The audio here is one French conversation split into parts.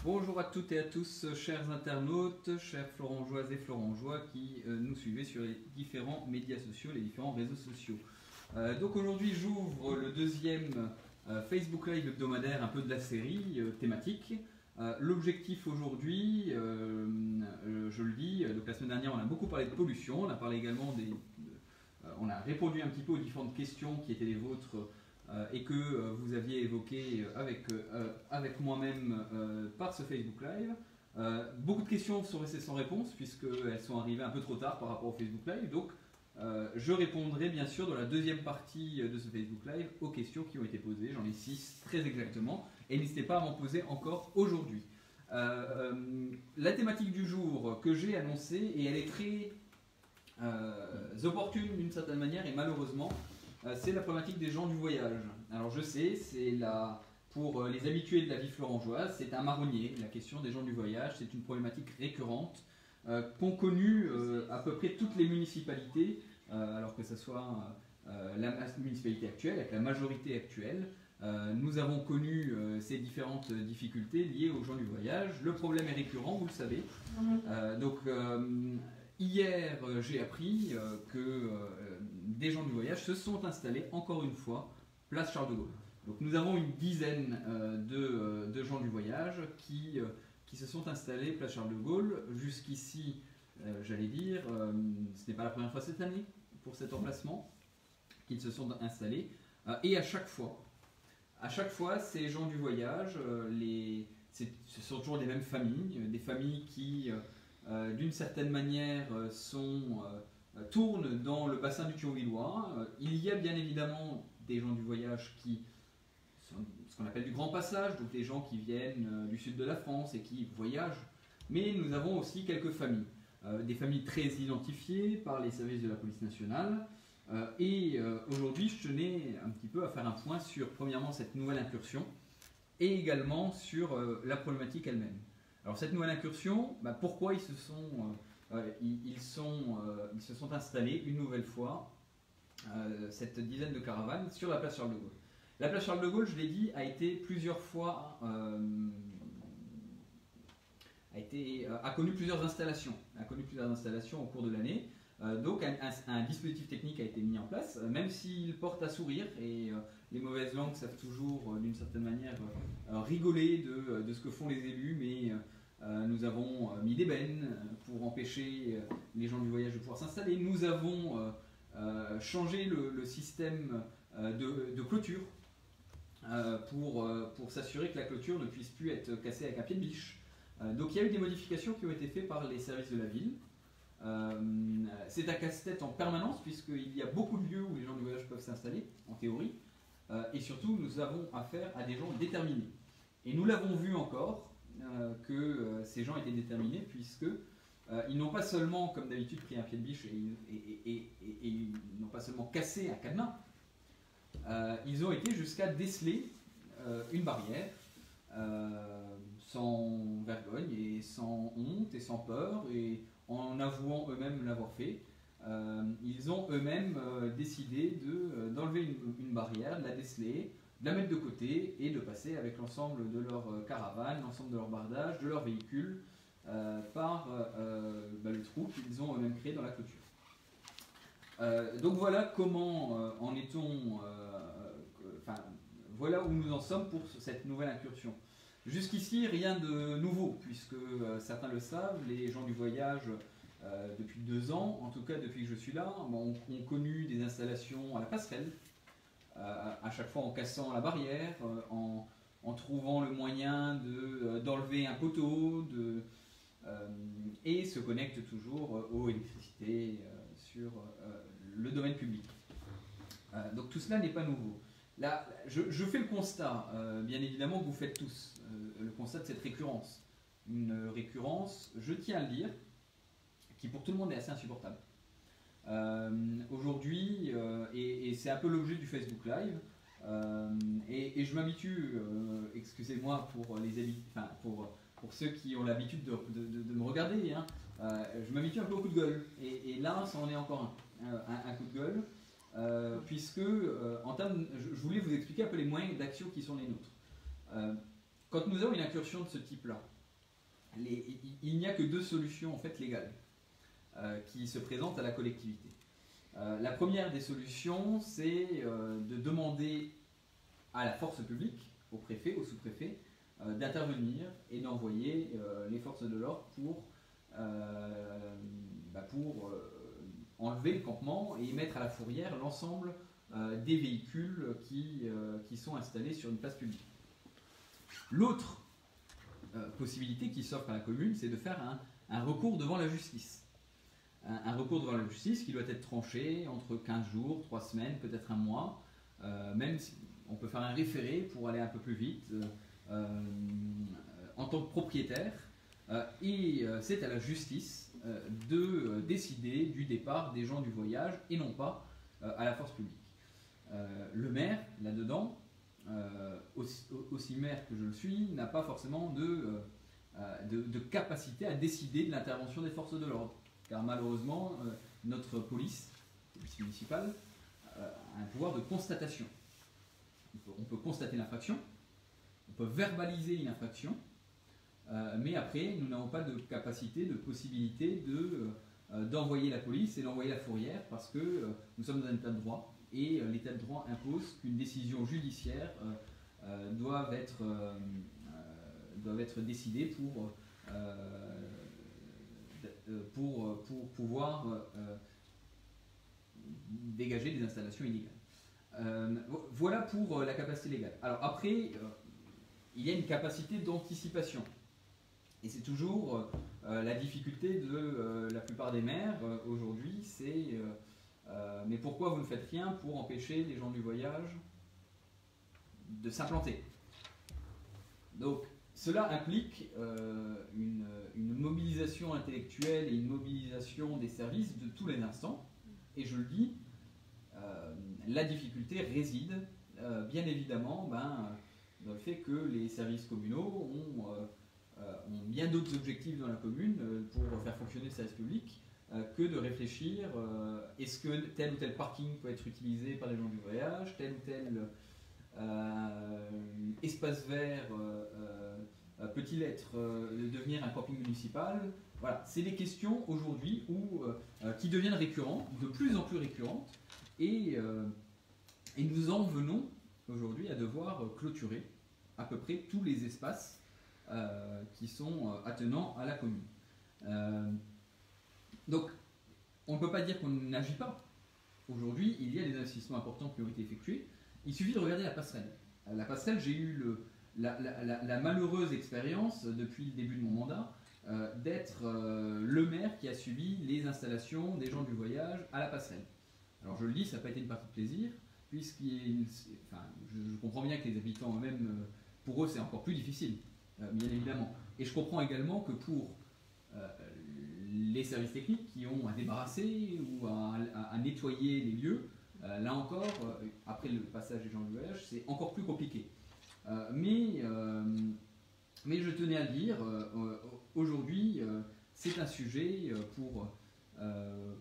Bonjour à toutes et à tous, chers internautes, chers florangeoises et florangeois qui nous suivez sur les différents médias sociaux, les différents réseaux sociaux. Donc aujourd'hui, j'ouvre le deuxième Facebook Live hebdomadaire, un peu de la série thématique. L'objectif aujourd'hui, je le dis, donc la semaine dernière, on a beaucoup parlé de pollution, on a parlé également on a répondu un petit peu aux différentes questions qui étaient les vôtres et que vous aviez évoquées avec moi-même par ce Facebook Live. Beaucoup de questions sont restées sans réponse puisqu'elles sont arrivées un peu trop tard par rapport au Facebook Live. Donc je répondrai bien sûr dans la deuxième partie de ce Facebook Live aux questions qui ont été posées. J'en ai 6 très exactement et n'hésitez pas à m'en poser encore aujourd'hui. La thématique du jour que j'ai annoncée, et elle est très opportune d'une certaine manière, et malheureusement c'est la problématique des gens du voyage. Alors je sais, pour les habitués de la vie florangeoise, c'est un marronnier, la question des gens du voyage, c'est une problématique récurrente qu'ont connue à peu près toutes les municipalités, alors que ce soit la municipalité actuelle, avec la majorité actuelle. Nous avons connu ces différentes difficultés liées aux gens du voyage. Le problème est récurrent, vous le savez. Hier, j'ai appris que des gens du voyage se sont installés encore une fois place Charles de Gaulle. Donc nous avons une dizaine de gens du voyage qui se sont installés place Charles de Gaulle. Jusqu'ici, j'allais dire, ce n'est pas la première fois cette année pour cet emplacement qu'ils se sont installés. Et à chaque fois, ces gens du voyage, ce sont toujours les mêmes familles, des familles qui, d'une certaine manière, tournent dans le bassin du Thionvillois. Il y a bien évidemment des gens du voyage qui sont ce qu'on appelle du grand passage, donc des gens qui viennent du sud de la France et qui voyagent. Mais nous avons aussi quelques familles, des familles très identifiées par les services de la police nationale. Aujourd'hui, je tenais un petit peu à faire un point sur, premièrement, cette nouvelle incursion et également sur la problématique elle-même. Alors cette nouvelle incursion, pourquoi ils se sont installés une nouvelle fois, cette dizaine de caravanes, sur la place Charles de Gaulle. La place Charles de Gaulle, je l'ai dit, a connu plusieurs installations, au cours de l'année. Donc un dispositif technique a été mis en place, même s'il porte à sourire, et les mauvaises langues savent toujours, d'une certaine manière, rigoler de ce que font les élus, mais nous avons mis des bennes pour empêcher les gens du voyage de pouvoir s'installer. Nous avons changé le système de clôture pour s'assurer que la clôture ne puisse plus être cassée avec un pied de biche. Donc il y a eu des modifications qui ont été faites par les services de la ville. C'est un casse-tête en permanence puisqu'il y a beaucoup de lieux où les gens du voyage peuvent s'installer, en théorie, et surtout nous avons affaire à des gens déterminés. Et nous l'avons vu encore, que ces gens étaient déterminés puisque ils n'ont pas seulement, comme d'habitude, pris un pied de biche et ils n'ont pas seulement cassé un cadenas, ils ont été jusqu'à déceler une barrière sans vergogne et sans honte et sans peur, et en avouant eux-mêmes l'avoir fait. Ils ont eux-mêmes décidé d'enlever une barrière, de la déceler, de la mettre de côté et de passer avec l'ensemble de leur caravane, l'ensemble de leur bardage, de leur véhicule, par le trou qu'ils ont eux-mêmes créé dans la clôture. Donc voilà comment voilà où nous en sommes pour cette nouvelle incursion. Jusqu'ici, rien de nouveau, puisque certains le savent, les gens du voyage, depuis 2 ans, en tout cas depuis que je suis là, ont connu des installations à la passerelle, à chaque fois en cassant la barrière, en trouvant le moyen d'enlever un poteau, et se connectent toujours aux électricités sur le domaine public. Donc tout cela n'est pas nouveau. Là, je fais le constat, bien évidemment, que vous faites tous le constat de cette récurrence. Une récurrence, je tiens à le dire, qui pour tout le monde est assez insupportable. Aujourd'hui, et c'est un peu l'objet du Facebook Live, et je m'habitue, excusez-moi pour ceux qui ont l'habitude de me regarder, hein, je m'habitue un peu au coup de gueule, et là, ça en est encore un coup de gueule. Puisque je voulais vous expliquer un peu les moyens d'action qui sont les nôtres. quand nous avons une incursion de ce type-là, il n'y a que deux solutions en fait légales qui se présentent à la collectivité. La première des solutions, c'est de demander à la force publique, au préfet, au sous-préfet, d'intervenir et d'envoyer les forces de l'ordre pour enlever le campement et mettre à la fourrière l'ensemble des véhicules qui sont installés sur une place publique. L'autre possibilité qui s'offre à la commune, c'est de faire un recours devant la justice. Un recours devant la justice qui doit être tranché entre 15 jours, 3 semaines, peut-être un mois. Même si on peut faire un référé pour aller un peu plus vite en tant que propriétaire. Et c'est à la justice de décider du départ des gens du voyage et non pas à la force publique. Le maire, là-dedans, aussi maire que je le suis, n'a pas forcément de capacité à décider de l'intervention des forces de l'ordre. Car malheureusement, notre police municipale a un pouvoir de constatation. On peut constater l'infraction, on peut verbaliser une infraction, mais après, nous n'avons pas de capacité, de possibilité d'envoyer la police et d'envoyer la fourrière parce que nous sommes dans un état de droit et l'état de droit impose qu'une décision judiciaire doive être décidée pour pouvoir dégager des installations illégales. Voilà pour la capacité légale. Alors après, il y a une capacité d'anticipation. Et c'est toujours la difficulté de la plupart des maires aujourd'hui, c'est mais pourquoi vous ne faites rien pour empêcher les gens du voyage de s'implanter? Donc cela implique une mobilisation intellectuelle et une mobilisation des services de tous les instants. Et je le dis, la difficulté réside bien évidemment dans le fait que les services communaux ont bien d'autres objectifs dans la commune pour faire fonctionner le service public que de réfléchir est-ce que tel ou tel parking peut être utilisé par les gens du voyage, tel ou tel espace vert peut-il devenir un camping municipal. Voilà, c'est des questions aujourd'hui qui deviennent récurrentes, de plus en plus récurrentes, et nous en venons aujourd'hui à devoir clôturer à peu près tous les espaces qui sont attenants à la commune. Donc, on ne peut pas dire qu'on n'agit pas. Aujourd'hui, il y a des investissements importants qui ont été effectués. Il suffit de regarder la passerelle. La passerelle, j'ai eu la malheureuse expérience, depuis le début de mon mandat, d'être le maire qui a subi les installations des gens du voyage à la passerelle. Alors je le dis, ça n'a pas été une partie de plaisir, je comprends bien que les habitants eux-mêmes, pour eux, c'est encore plus difficile, bien évidemment. Et je comprends également que pour les services techniques qui ont à débarrasser ou à nettoyer les lieux, là encore, après le passage des gens du voyage, c'est encore plus compliqué. Mais je tenais à le dire, aujourd'hui, c'est un sujet pour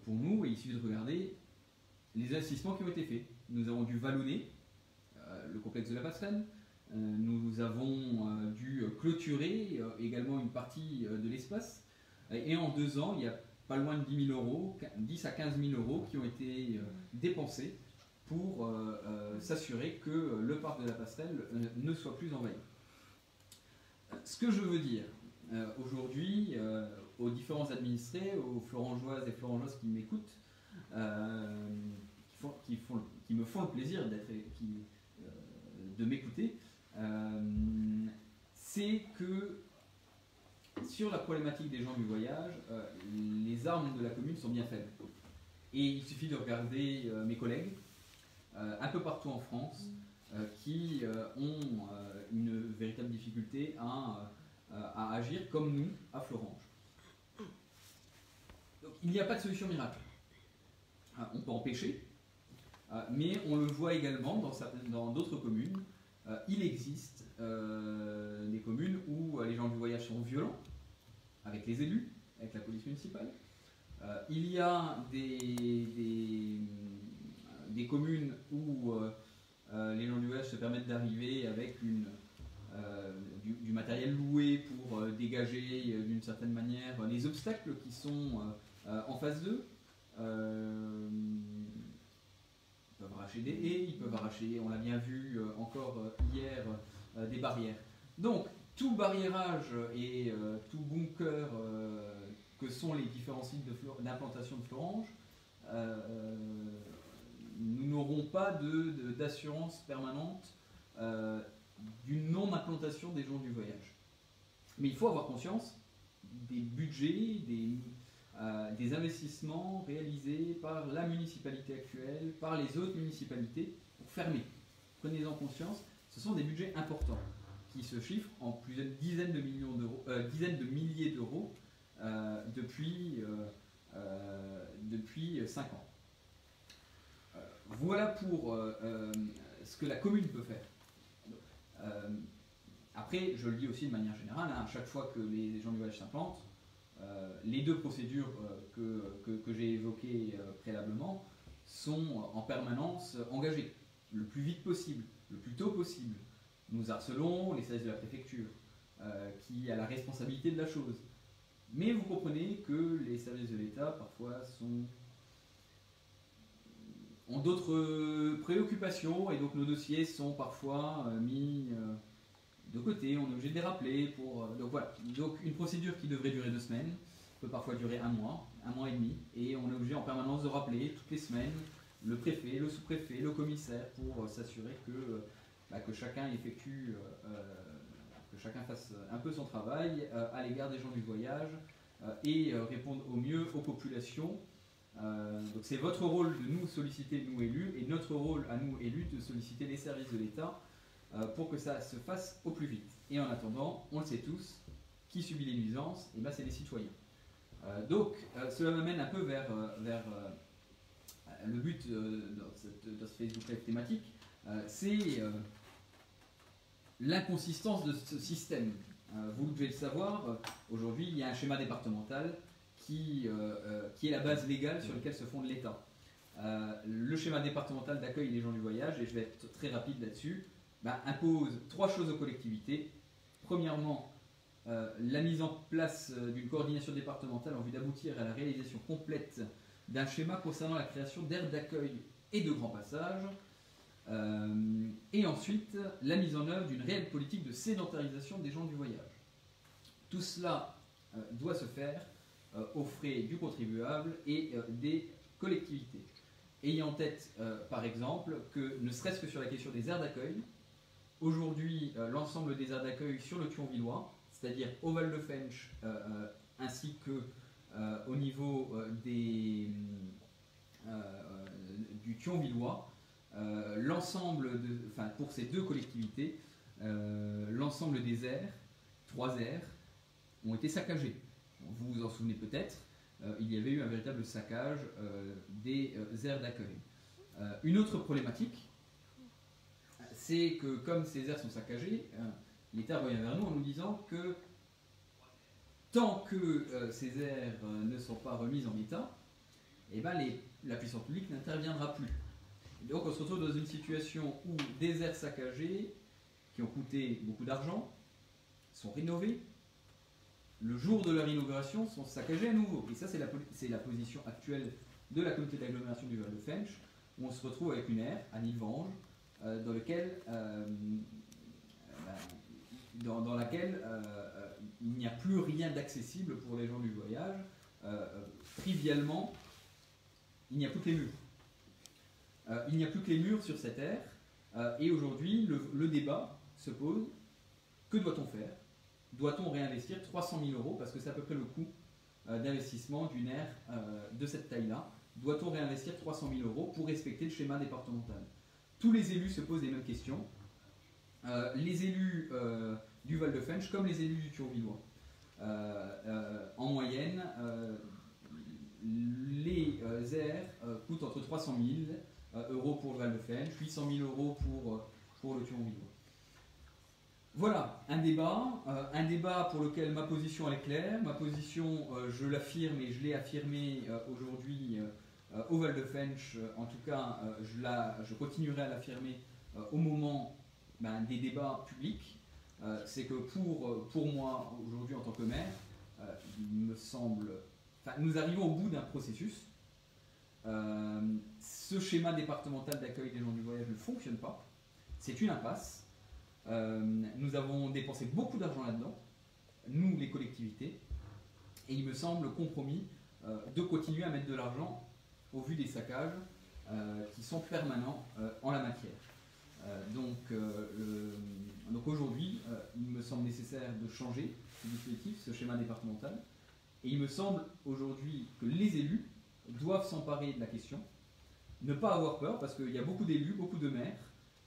nous, et il suffit de regarder les investissements qui ont été faits. Nous avons dû vallonner le complexe de la passerelle, nous avons dû clôturer également une partie de l'espace, et en 2 ans, il y a pas loin de 10 000 euros, 10 à 15 000 euros qui ont été dépensés pour s'assurer que le parc de la passerelle ne soit plus envahi. Ce que je veux dire aujourd'hui aux différents administrés, aux florangeoises et florangeoises qui m'écoutent, qui me font le plaisir de m'écouter, c'est que sur la problématique des gens du voyage, les armes de la commune sont bien faibles. Et il suffit de regarder mes collègues un peu partout en France qui ont une véritable difficulté à agir comme nous à Florange. Donc, il n'y a pas de solution miracle. On peut empêcher, mais on le voit également dans d'autres communes. Il existe des communes où les gens du voyage sont violents avec les élus, avec la police municipale. Il y a des communes où les gens du voyage se permettent d'arriver avec du matériel loué pour dégager d'une certaine manière les obstacles qui sont en phase 2. Ils peuvent arracher des haies, ils peuvent arracher, on l'a bien vu encore hier, des barrières. Donc, tout barriérage et tout bunker que sont les différents sites d'implantation de florange, nous n'aurons pas d'assurance permanente d'une non-implantation des gens du voyage. Mais il faut avoir conscience des budgets, des investissements réalisés par la municipalité actuelle, par les autres municipalités pour fermer. Prenez-en conscience, ce sont des budgets importants qui se chiffrent en plusieurs dizaines de millions d'euros, dizaines de milliers d'euros depuis 5 ans. Voilà pour ce que la commune peut faire. Après, je le dis aussi de manière générale, à chaque fois que les gens du voyage s'implantent, les deux procédures que j'ai évoquées préalablement sont en permanence engagées, le plus vite possible, le plus tôt possible. Nous harcelons les services de la préfecture, qui a la responsabilité de la chose. Mais vous comprenez que les services de l'État, parfois, ont d'autres préoccupations, et donc nos dossiers sont parfois mis de côté, on est obligé de les rappeler. Donc voilà, donc une procédure qui devrait durer 2 semaines peut parfois durer 1 mois et demi, et on est obligé en permanence de rappeler toutes les semaines le préfet, le sous-préfet, le commissaire pour s'assurer que chacun effectue, que chacun fasse un peu son travail à l'égard des gens du voyage et réponde au mieux aux populations. Donc c'est votre rôle de nous solliciter, nous élus, et notre rôle à nous élus de solliciter les services de l'État pour que ça se fasse au plus vite. Et en attendant, on le sait tous, qui subit les nuisances, et c'est les citoyens. Donc cela m'amène un peu vers le but de ce Facebook Live thématique, c'est l'inconsistance de ce système. Vous devez le savoir, aujourd'hui il y a un schéma départemental qui est la base légale sur laquelle se fonde l'État. Le schéma départemental d'accueil des gens du voyage, et je vais être très rapide là-dessus, impose 3 choses aux collectivités. Premièrement, la mise en place d'une coordination départementale en vue d'aboutir à la réalisation complète d'un schéma concernant la création d'aires d'accueil et de grands passages. Et ensuite, la mise en œuvre d'une réelle politique de sédentarisation des gens du voyage. Tout cela doit se faire aux frais du contribuable et des collectivités. Ayant en tête, par exemple, que ne serait-ce que sur la question des aires d'accueil, aujourd'hui, l'ensemble des aires d'accueil sur le Thionvillois, c'est-à-dire au Val de Fensch, ainsi que au niveau du Thionvillois, pour ces 2 collectivités, l'ensemble des aires, 3 aires, ont été saccagées. Vous vous en souvenez peut-être, il y avait eu un véritable saccage des aires d'accueil. Une autre problématique, c'est que comme ces aires sont saccagées, l'État revient vers nous en nous disant que tant que ces aires ne sont pas remises en état, la puissance publique n'interviendra plus. Et donc on se retrouve dans une situation où des aires saccagées, qui ont coûté beaucoup d'argent, sont rénovées, le jour de leur inauguration sont saccagées à nouveau. Et ça c'est la position actuelle de la communauté d'agglomération du Val de Fensch, où on se retrouve avec une aire à Nilvange, dans laquelle il n'y a plus rien d'accessible pour les gens du voyage. Trivialement, il n'y a plus que les murs. Il n'y a plus que les murs sur cette aire. Et aujourd'hui, le débat se pose. Que doit-on faire? Doit-on réinvestir 300 000 euros, parce que c'est à peu près le coût d'investissement d'une aire de cette taille-là? Doit-on réinvestir 300 000 euros pour respecter le schéma départemental? Tous les élus se posent les mêmes questions. Les élus du Val de Fensch comme les élus du Thionvillois. En moyenne, les aires coûtent entre 300 000 euros pour le Val de Fensch, 800 000 euros pour le Thionvillois. Voilà, un débat pour lequel ma position est claire. Ma position, je l'affirme et je l'ai affirmée aujourd'hui au Val de Fensch. En tout cas, je continuerai à l'affirmer au moment des débats publics. c'est que pour moi, aujourd'hui en tant que maire, il me semble... nous arrivons au bout d'un processus. Ce schéma départemental d'accueil des gens du voyage ne fonctionne pas. C'est une impasse. Nous avons dépensé beaucoup d'argent là-dedans, nous les collectivités, et il me semble compromis de continuer à mettre de l'argent au vu des saccages qui sont permanents en la matière. Donc aujourd'hui, il me semble nécessaire de changer ce dispositif, ce schéma départemental, et il me semble aujourd'hui que les élus doivent s'emparer de la question, ne pas avoir peur, parce qu'il y a beaucoup d'élus, beaucoup de maires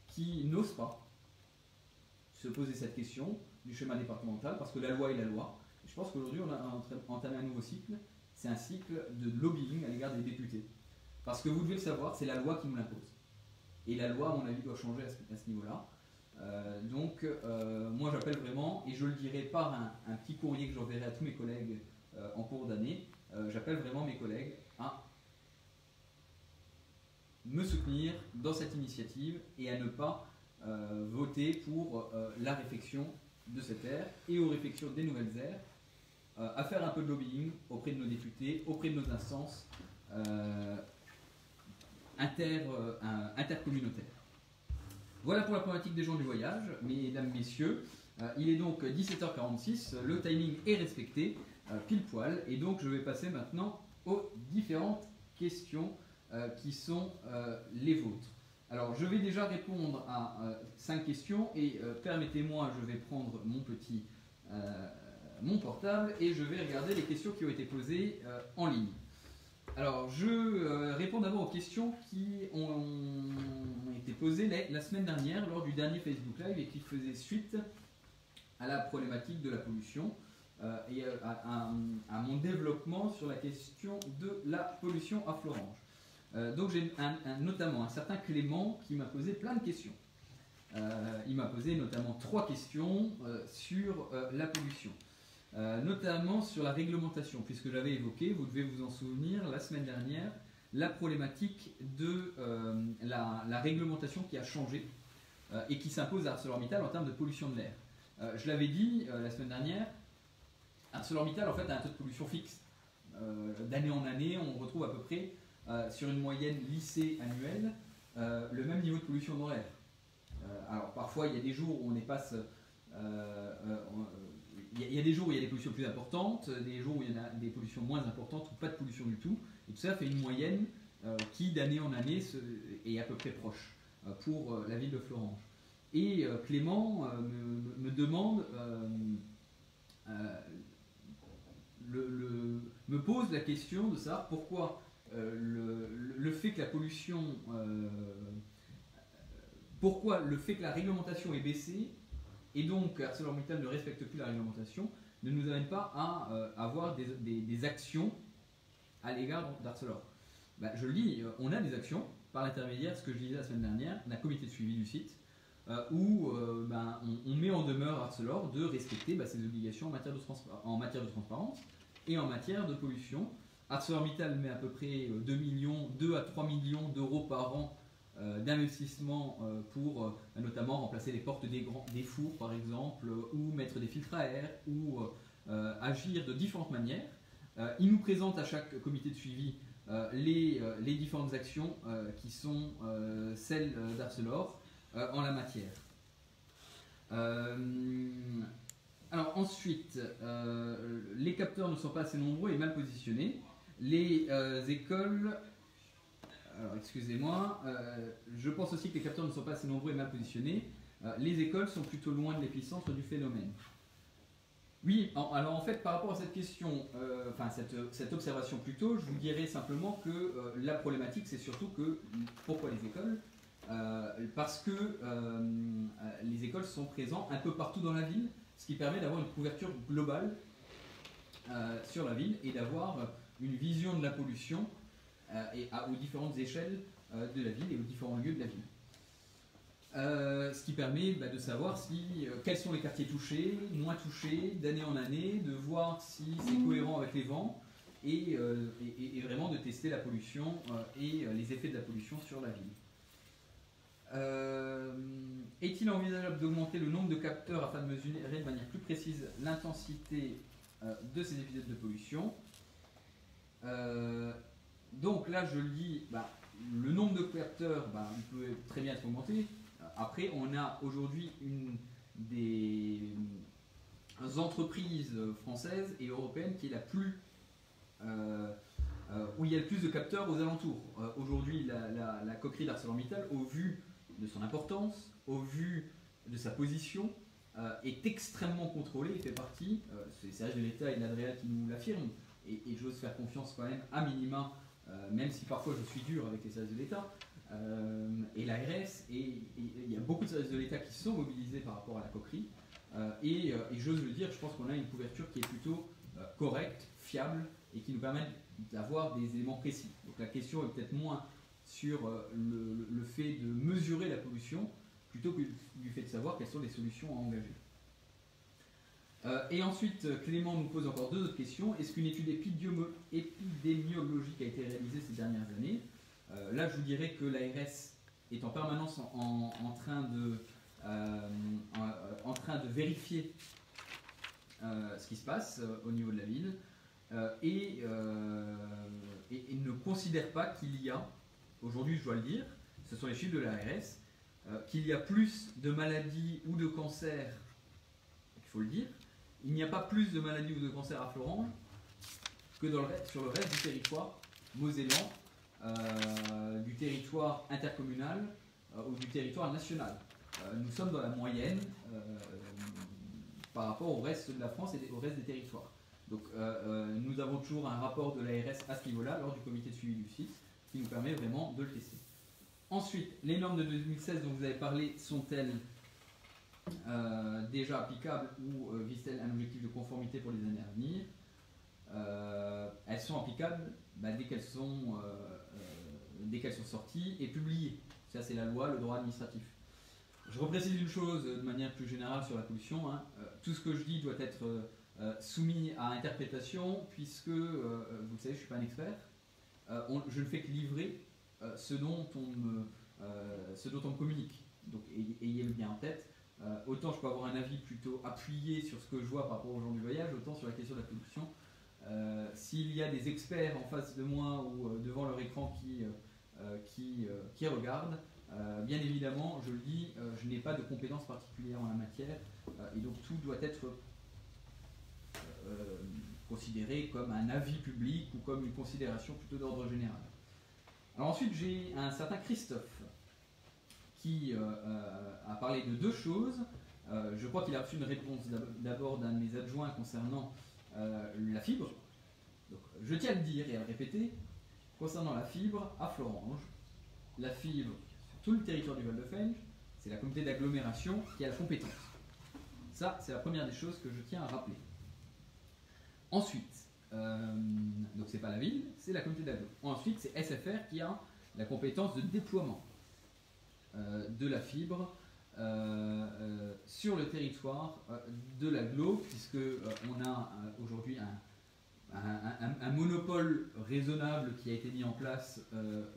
qui n'osent pas se poser cette question du schéma départemental, parce que la loi est la loi. Et je pense qu'aujourd'hui, on a entamé un nouveau cycle, c'est un cycle de lobbying à l'égard des députés. Parce que vous devez le savoir, c'est la loi qui nous l'impose. Et la loi, à mon avis, doit changer à ce niveau-là. Moi, j'appelle vraiment, et je le dirai par un petit courrier que j'enverrai à tous mes collègues en cours d'année, j'appelle vraiment mes collègues à me soutenir dans cette initiative et à ne pas voter pour la réfection de cette aire et aux réfections des nouvelles aires, à faire un peu de lobbying auprès de nos députés, auprès de nos instances intercommunautaires. Voilà pour la problématique des gens du voyage, mesdames, messieurs. Il est donc 17h46, le timing est respecté, pile poil, et donc je vais passer maintenant aux différentes questions qui sont les vôtres. Alors je vais déjà répondre à 5 questions et permettez-moi, je vais prendre mon portable et je vais regarder les questions qui ont été posées en ligne. Alors je réponds d'abord aux questions qui ont été posées la semaine dernière lors du dernier Facebook Live et qui faisaient suite à la problématique de la pollution et à mon développement sur la question de la pollution à Florange. Donc j'ai notamment un certain Clément qui m'a posé plein de questions. Il m'a posé notamment 3 questions sur la pollution. Notamment sur la réglementation, puisque j'avais évoqué, vous devez vous en souvenir, la semaine dernière, la problématique de la réglementation qui a changé et qui s'impose à ArcelorMittal en termes de pollution de l'air. Je l'avais dit la semaine dernière, ArcelorMittal en fait a un taux de pollution fixe. D'année en année, on retrouve à peu près sur une moyenne lissée annuelle le même niveau de pollution dans l'air. Alors parfois il y a des jours où on dépasse... Il y a des jours où il y a des pollutions plus importantes, des jours où il y en a des pollutions moins importantes ou pas de pollution du tout. Et tout ça fait une moyenne qui, d'année en année, est à peu près proche pour la ville de Florange. Et Clément me demande, me pose la question de savoir pourquoi le fait que la pollution... pourquoi le fait que la réglementation est baissée et donc ArcelorMittal ne respecte plus la réglementation, ne nous amène pas à avoir des actions à l'égard d'Arcelor. Je le dis, on a des actions par l'intermédiaire, ce que je disais la semaine dernière, d'un comité de suivi du site, où on met en demeure Arcelor de respecter ses obligations en matière de transparence et en matière de pollution. ArcelorMittal met à peu près 2 à 3 millions d'euros par an d'investissement pour notamment remplacer les portes des fours par exemple, ou mettre des filtres à air, ou agir de différentes manières. Il nous présente à chaque comité de suivi les différentes actions qui sont celles d'Arcelor en la matière. Alors ensuite, les capteurs ne sont pas assez nombreux et mal positionnés. Les écoles... Alors, excusez-moi, je pense aussi que les capteurs ne sont pas assez nombreux et mal positionnés. Les écoles sont plutôt loin de l'épicentre du phénomène. Oui, alors en fait, par rapport à cette question, cette observation plutôt, je vous dirais simplement que la problématique, c'est surtout que, pourquoi les écoles ? Parce que les écoles sont présentes un peu partout dans la ville, ce qui permet d'avoir une couverture globale sur la ville et d'avoir une vision de la pollution aux différentes échelles de la ville et aux différents lieux de la ville. Ce qui permet de savoir quels sont les quartiers touchés, moins touchés, d'année en année, de voir si c'est cohérent avec les vents et vraiment de tester la pollution et les effets de la pollution sur la ville. Est-il envisageable d'augmenter le nombre de capteurs afin de mesurer de manière plus précise l'intensité de ces épisodes de pollution? Donc là, je le dis, le nombre de capteurs, il peut très bien être augmenté. Après, on a aujourd'hui des entreprises françaises et européennes qui est la plus où il y a le plus de capteurs aux alentours. Aujourd'hui, la coquerie d'ArcelorMittal, au vu de son importance, au vu de sa position, est extrêmement contrôlée et fait partie, c'est les services de l'État et de l'ADREA qui nous l'affirment, et j'ose faire confiance quand même à minima, même si parfois je suis dur avec les services de l'État, et l'ARS, et il y a beaucoup de services de l'État qui sont mobilisés par rapport à la coquerie, et j'ose le dire, je pense qu'on a une couverture qui est plutôt correcte, fiable, et qui nous permet d'avoir des éléments précis. Donc la question est peut-être moins sur le fait de mesurer la pollution, plutôt que du fait de savoir quelles sont les solutions à engager. Et ensuite, Clément nous pose encore deux autres questions. Est-ce qu'une étude épidémiologique a été réalisée ces dernières années? Là, je vous dirais que l'ARS est en permanence en train de vérifier ce qui se passe au niveau de la ville et ne considère pas qu'il y a, aujourd'hui je dois le dire, ce sont les chiffres de l'ARS, qu'il y a plus de maladies ou de cancers, il faut le dire, il n'y a pas plus de maladies ou de cancers à Florange que sur le reste du territoire mosellan, du territoire intercommunal ou du territoire national. Nous sommes dans la moyenne par rapport au reste de la France et au reste des territoires. Donc nous avons toujours un rapport de l'ARS à ce niveau-là lors du comité de suivi du site qui nous permet vraiment de le tester. Ensuite, les normes de 2016 dont vous avez parlé sont-elles déjà applicables ou visent-elles un objectif de conformité pour les années à venir? Elles sont applicables dès qu'elles sont sorties et publiées. Ça, c'est la loi, le droit administratif. Je reprécise une chose de manière plus générale sur la pollution. Tout ce que je dis doit être soumis à interprétation, puisque, vous le savez, je ne suis pas un expert. Je ne fais que livrer ce dont on me communique. Donc ayez-le bien en tête. Autant je peux avoir un avis plutôt appuyé sur ce que je vois par rapport aux gens du voyage, autant sur la question de la pollution. S'il y a des experts en face de moi ou devant leur écran qui regardent, bien évidemment, je le dis, je n'ai pas de compétences particulières en la matière, et donc tout doit être considéré comme un avis public ou comme une considération plutôt d'ordre général. Alors ensuite, j'ai un certain Christophe qui a parlé de deux choses. Je crois qu'il a reçu une réponse d'abord d'un de mes adjoints concernant la fibre. Donc, je tiens à le dire et à le répéter, concernant la fibre à Florange, la fibre sur tout le territoire du Val-de-Fenj, c'est la communauté d'agglomération qui a la compétence. Ça, c'est la première des choses que je tiens à rappeler. Ensuite, donc c'est pas la ville, c'est la communauté d'agglomération. Ensuite, c'est SFR qui a la compétence de déploiement de la fibre sur le territoire de l'agglo, puisque on a aujourd'hui un monopole raisonnable qui a été mis en place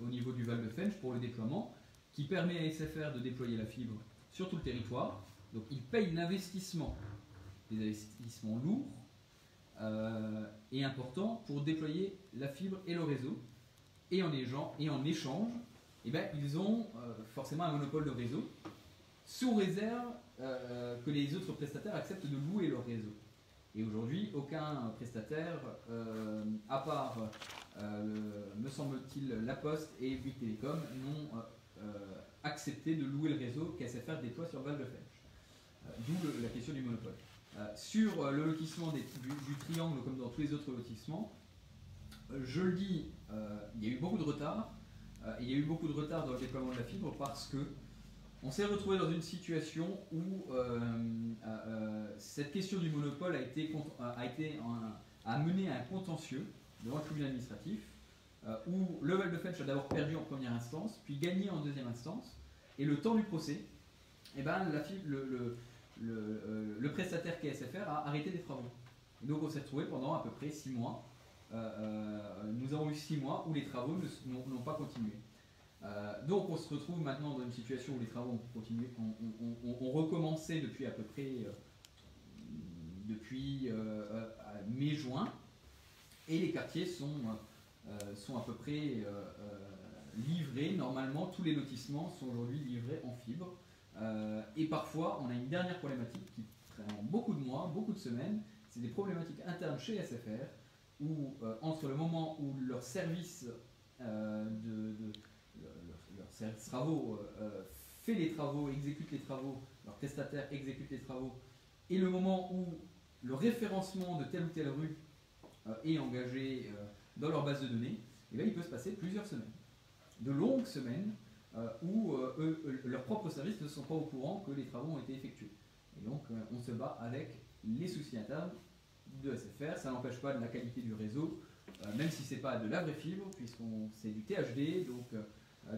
au niveau du Val-de-Fenj pour le déploiement, qui permet à SFR de déployer la fibre sur tout le territoire. Donc il paye l'investissement, des investissements lourds et importants pour déployer la fibre et le réseau. Et en échange, ils ont forcément un monopole de réseau, sous réserve que les autres prestataires acceptent de louer leur réseau. Et aujourd'hui, aucun prestataire, à part, me semble-t-il, La Poste et Bouygues Télécom, n'ont accepté de louer le réseau qu'SFR déploie sur Val-de-Fenj. D'où la question du monopole. Sur le lotissement du triangle, comme dans tous les autres lotissements, je le dis, il y a eu beaucoup de retard. Il y a eu beaucoup de retard dans le déploiement de la fibre parce que on s'est retrouvé dans une situation où cette question du monopole a mené à un contentieux devant le tribunal administratif où le Val-de-Fenj a d'abord perdu en première instance, puis gagné en deuxième instance, et le temps du procès, le prestataire KSFR a arrêté des travaux. Et donc on s'est retrouvé pendant à peu près 6 mois. Nous avons eu 6 mois où les travaux n'ont pas continué. Donc on se retrouve maintenant dans une situation où les travaux ont recommencé depuis à peu près mai-juin, et les quartiers sont à peu près livrés. Normalement, tous les lotissements sont aujourd'hui livrés en fibre. Et parfois, on a une dernière problématique qui prend beaucoup de mois, beaucoup de semaines. C'est des problématiques internes chez SFR, où entre le moment où leur service service travaux fait les travaux, exécute les travaux, leur prestataire exécute les travaux, et le moment où le référencement de telle ou telle rue est engagé dans leur base de données, et bien, il peut se passer plusieurs semaines, de longues semaines, où leurs propres services ne sont pas au courant que les travaux ont été effectués. Et donc on se bat avec les soucis internes de SFR. Ça n'empêche pas de la qualité du réseau, même si ce n'est pas de la vraie fibre, puisqu'on c'est du THD, donc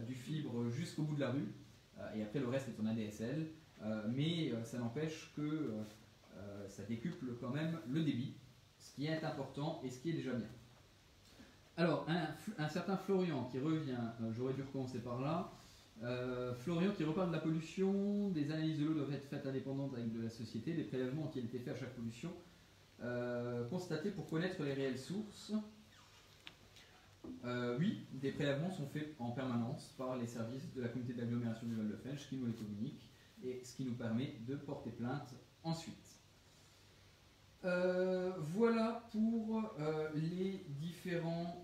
du fibre jusqu'au bout de la rue, et après le reste est en ADSL, mais ça n'empêche que ça décuple quand même le débit, ce qui est important et ce qui est déjà bien. Alors, un certain Florian qui revient, j'aurais dû recommencer par là, Florian qui reparle de la pollution, des analyses de l'eau doivent être faites indépendantes avec de la société, des prélèvements qui ont été faits à chaque pollution, constatés pour connaître les réelles sources. Oui, des prélèvements sont faits en permanence par les services de la communauté d'agglomération du Val-de-Felge qui nous les communiquent, et ce qui nous permet de porter plainte ensuite. Voilà pour les différentes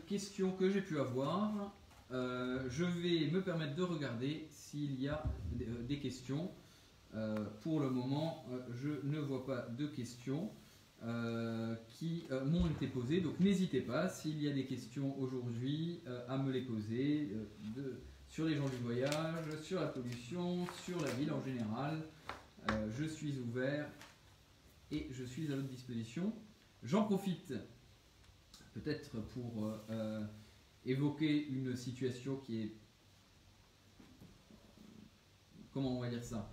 questions que j'ai pu avoir. Je vais me permettre de regarder s'il y a des questions. Pour le moment, je ne vois pas de questions qui m'ont été posées. Donc n'hésitez pas, s'il y a des questions aujourd'hui, à me les poser sur les gens du voyage, sur la pollution, sur la ville en général. Je suis ouvert et je suis à votre disposition. J'en profite peut-être pour évoquer une situation qui est, comment on va dire ça,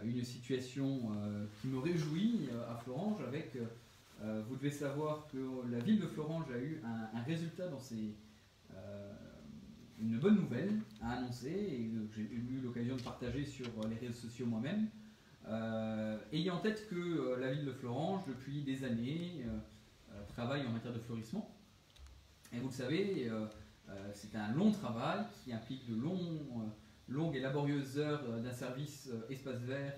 une situation qui me réjouit à Florange avec, vous devez savoir que la ville de Florange a eu un résultat dans une bonne nouvelle à annoncer et que j'ai eu l'occasion de partager sur les réseaux sociaux moi-même. Ayant en tête que la ville de Florange, depuis des années, travaille en matière de fleurissement. Et vous le savez, c'est un long travail qui implique de longues et laborieuses heures d'un service espace vert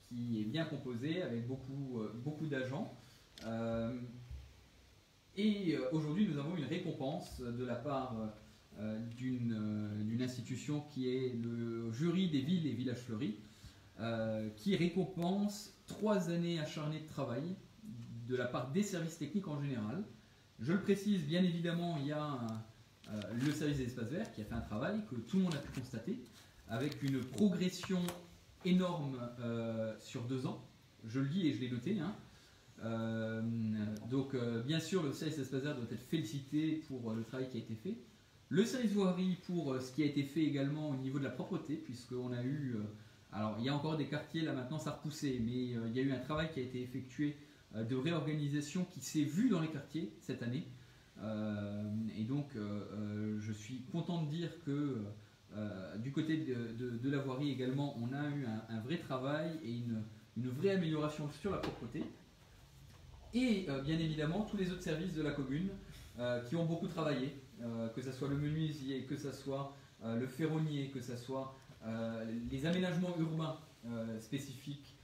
qui est bien composé avec beaucoup d'agents. Et aujourd'hui, nous avons une récompense de la part d'une institution qui est le jury des villes et villages fleuris, qui récompense 3 années acharnées de travail de la part des services techniques en général. Je le précise, bien évidemment, il y a le service des espaces verts qui a fait un travail que tout le monde a pu constater, avec une progression énorme sur 2 ans. Je le dis et je l'ai noté. Donc, bien sûr, le service des espaces verts doit être félicité pour le travail qui a été fait. Le service voirie pour ce qui a été fait également au niveau de la propreté, puisqu'on a eu... alors, il y a encore des quartiers, là maintenant ça a repoussé, mais il y a eu un travail qui a été effectué de réorganisation qui s'est vu dans les quartiers cette année. Et donc, je suis content de dire que du côté de la voirie également, on a eu un vrai travail et une vraie amélioration sur la propreté. Et bien évidemment, tous les autres services de la commune qui ont beaucoup travaillé, que ce soit le menuisier, que ce soit le ferronnier, que ce soit les aménagements urbains spécifiques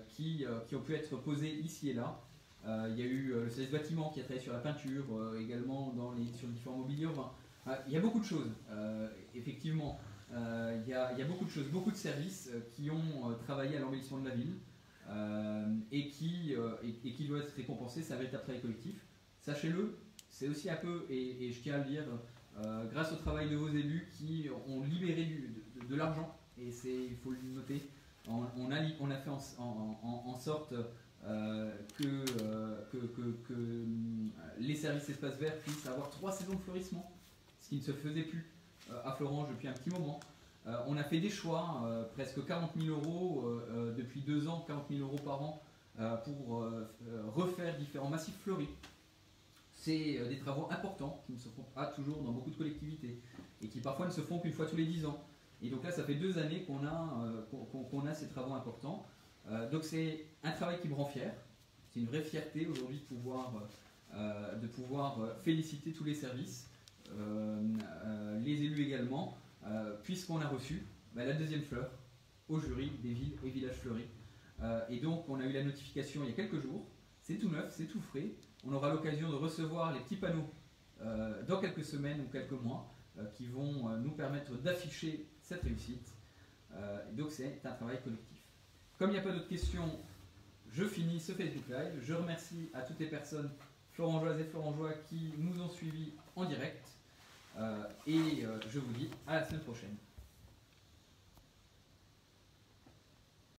qui ont pu être posés ici et là. Il y a eu le service bâtiment qui a travaillé sur la peinture, également sur les différents mobiliers urbains. Il y a beaucoup de choses, effectivement. Il y a beaucoup de choses, beaucoup de services qui ont travaillé à l'embellissement de la ville et qui doivent être récompensés. C'est un véritable travail collectif. Sachez-le, c'est aussi un peu, et je tiens à le dire, grâce au travail de vos élus qui ont libéré de l'argent, et il faut le noter, on a fait en sorte que les services espaces verts puissent avoir 3 saisons de fleurissement, ce qui ne se faisait plus à Florange depuis un petit moment. On a fait des choix, presque 40 000 € depuis 2 ans, 40 000 € par an, pour refaire différents massifs fleuris. c'est des travaux importants qui ne se font pas toujours dans beaucoup de collectivités et qui parfois ne se font qu'une fois tous les 10 ans. Et donc là, ça fait 2 années qu'on a ces travaux importants. Donc c'est un travail qui me rend fier. C'est une vraie fierté aujourd'hui de pouvoir féliciter tous les services, les élus également, puisqu'on a reçu la deuxième fleur au jury des villes et villages fleuris. Et donc on a eu la notification il y a quelques jours. C'est tout neuf, c'est tout frais. On aura l'occasion de recevoir les petits panneaux dans quelques semaines ou quelques mois qui vont nous permettre d'afficher cette réussite. Donc c'est un travail collectif. Comme il n'y a pas d'autres questions, je finis ce Facebook Live. Je remercie à toutes les personnes florengeoises et florengeois qui nous ont suivis en direct. Et je vous dis à la semaine prochaine.